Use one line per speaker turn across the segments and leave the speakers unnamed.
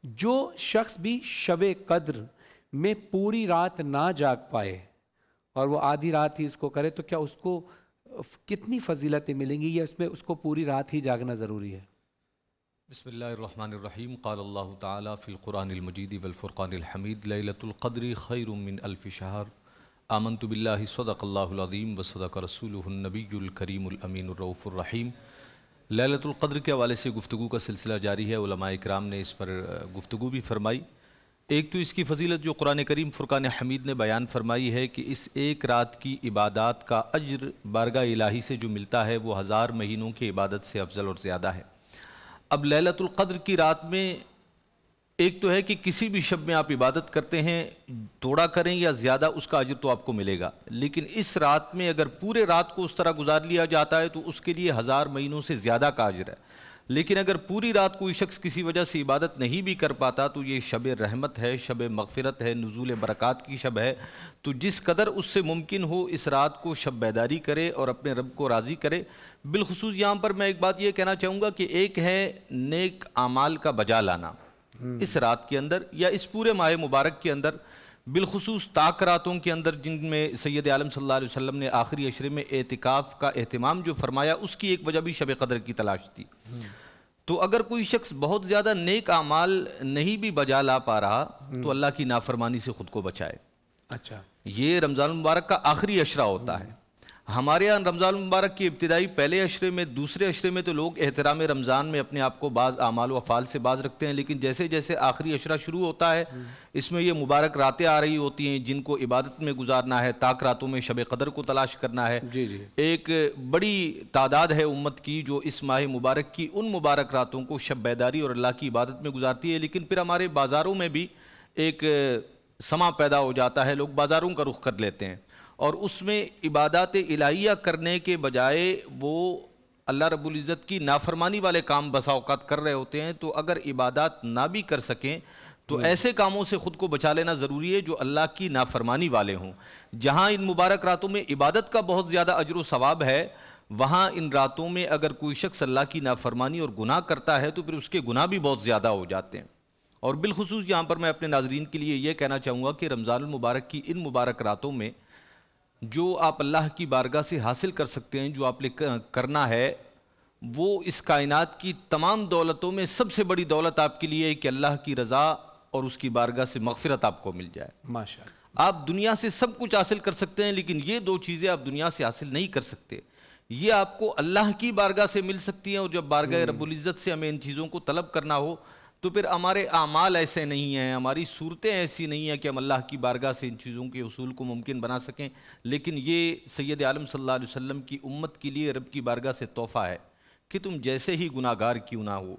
جو شخص بھی شب قدر میں پوری رات نہ جاگ پائے اور وہ آدھی رات ہی اس کو کرے تو کیا اس کو کتنی فضیلتیں ملیں گی، یا اس میں اس کو پوری رات ہی جاگنا ضروری ہے؟
بسم اللہ الرحمن الرحیم قال اللہ تعالی فی القرآن المجید والفرقان الحمید لیلۃ القدر خیر من الف شہر آمنت باللہ صدق اللہ العظیم وصدق رسولہ النبی الکریم الامین الرؤوف الرحیم۔ لیلۃ القدر کے حوالے سے گفتگو کا سلسلہ جاری ہے۔ علماء اکرام نے اس پر گفتگو بھی فرمائی۔ ایک تو اس کی فضیلت جو قرآن کریم فرقان حمید نے بیان فرمائی ہے کہ اس ایک رات کی عبادات کا اجر بارگاہ الہی سے جو ملتا ہے وہ 1000 مہینوں کی عبادت سے افضل اور زیادہ ہے۔ اب لیلۃ القدر کی رات میں ایک تو ہے کہ کسی بھی شب میں آپ عبادت کرتے ہیں، تھوڑا کریں یا زیادہ، اس کا اجر تو آپ کو ملے گا، لیکن اس رات میں اگر پورے رات کو اس طرح گزار لیا جاتا ہے تو اس کے لیے 1000 مہینوں سے زیادہ کا اجر ہے۔ لیکن اگر پوری رات کوئی شخص کسی وجہ سے عبادت نہیں بھی کر پاتا تو یہ شب رحمت ہے، شب مغفرت ہے، نزول برکات کی شب ہے، تو جس قدر اس سے ممکن ہو اس رات کو شب بیداری کرے اور اپنے رب کو راضی کرے۔ بالخصوص یہاں پر میں ایک بات یہ کہنا چاہوں گا کہ ایک ہے نیک اعمال کا بجا لانا اس رات کے اندر یا اس پورے ماہ مبارک کے اندر، بالخصوص طاق راتوں کے اندر جن میں سید عالم صلی اللہ علیہ وسلم نے آخری عشرے میں اعتکاف کا اہتمام جو فرمایا، اس کی ایک وجہ بھی شب قدر کی تلاش تھی۔ تو اگر کوئی شخص بہت زیادہ نیک اعمال نہیں بھی بجا لا پا رہا تو اللہ کی نافرمانی سے خود کو بچائے۔
اچھا،
یہ رمضان المبارک کا آخری عشرہ ہوتا ہے۔ ہمارے یہاں رمضان المبارک کی ابتدائی پہلے عشرے میں، دوسرے عشرے میں تو لوگ احترام رمضان میں اپنے آپ کو بعض اعمال و افعال سے باز رکھتے ہیں، لیکن جیسے جیسے آخری عشرہ شروع ہوتا ہے اس میں یہ مبارک راتیں آ رہی ہوتی ہیں جن کو عبادت میں گزارنا ہے، طاق راتوں میں شب قدر کو تلاش کرنا ہے۔
جی جی،
ایک بڑی تعداد ہے امت کی جو اس ماہ مبارک کی ان مبارک راتوں کو شب بیداری اور اللہ کی عبادت میں گزارتی ہے، لیکن پھر ہمارے بازاروں میں بھی ایک سما پیدا ہو جاتا ہے، لوگ بازاروں کا رخ کر لیتے ہیں اور اس میں عبادات الہیہ کرنے کے بجائے وہ اللہ رب العزت کی نافرمانی والے کام بسا اوقات کر رہے ہوتے ہیں۔ تو اگر عبادات نہ بھی کر سکیں تو ایسے کاموں سے خود کو بچا لینا ضروری ہے جو اللہ کی نافرمانی والے ہوں۔ جہاں ان مبارک راتوں میں عبادت کا بہت زیادہ اجر و ثواب ہے، وہاں ان راتوں میں اگر کوئی شخص اللہ کی نافرمانی اور گناہ کرتا ہے تو پھر اس کے گناہ بھی بہت زیادہ ہو جاتے ہیں۔ اور بالخصوص یہاں پر میں اپنے ناظرین کے لیے یہ کہنا چاہوں گا کہ رمضان المبارک کی ان مبارک راتوں میں جو آپ اللہ کی بارگاہ سے حاصل کر سکتے ہیں، جو آپ نے کرنا ہے، وہ اس کائنات کی تمام دولتوں میں سب سے بڑی دولت آپ کے لیے ہے کہ اللہ کی رضا اور اس کی بارگاہ سے مغفرت آپ کو مل جائے۔
ماشاءاللہ۔
آپ دنیا سے سب کچھ حاصل کر سکتے ہیں لیکن یہ دو چیزیں آپ دنیا سے حاصل نہیں کر سکتے، یہ آپ کو اللہ کی بارگاہ سے مل سکتی ہیں، اور جب بارگاہ رب العزت سے ہمیں ان چیزوں کو طلب کرنا ہو تو پھر ہمارے اعمال ایسے نہیں ہیں، ہماری صورتیں ایسی نہیں ہیں کہ ہم اللہ کی بارگاہ سے ان چیزوں کے حصول کو ممکن بنا سکیں، لیکن یہ سید عالم صلی اللہ علیہ وسلم کی امت کے لیے رب کی بارگاہ سے تحفہ ہے کہ تم جیسے ہی گناہ گار کیوں نہ ہو،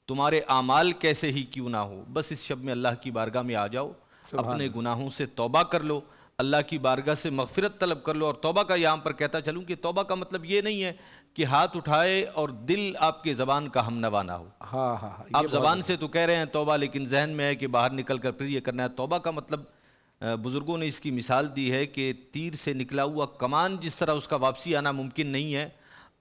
تمہارے اعمال کیسے ہی کیوں نہ ہو، بس اس شب میں اللہ کی بارگاہ میں آ جاؤ، اپنے گناہوں سے توبہ کر لو، اللہ کی بارگاہ سے مغفرت طلب کر لو۔ اور توبہ کا یہاں پر کہتا چلوں کہ توبہ کا مطلب یہ نہیں ہے کہ ہاتھ اٹھائے اور دل آپ کے زبان کا ہم نوا نہ ہو۔
ہاں ہاں،
آپ زبان سے تو کہہ رہے ہیں توبہ، لیکن ذہن میں ہے کہ باہر نکل کر پھر یہ کرنا ہے۔ توبہ کا مطلب بزرگوں نے اس کی مثال دی ہے کہ تیر سے نکلا ہوا کمان جس طرح اس کا واپسی آنا ممکن نہیں ہے،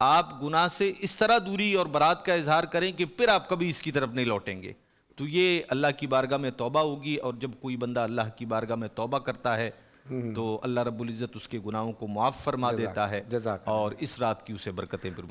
آپ گناہ سے اس طرح دوری اور برات کا اظہار کریں کہ پھر آپ کبھی اس کی طرف نہیں لوٹیں گے۔ تو یہ اللہ کی بارگاہ میں توبہ ہوگی، اور جب کوئی بندہ اللہ کی بارگاہ میں توبہ کرتا ہے تو اللہ رب العزت اس کے گناہوں کو معاف فرما دیتا ہے
جزاک اللہ۔
اور اس رات کی اسے برکتیں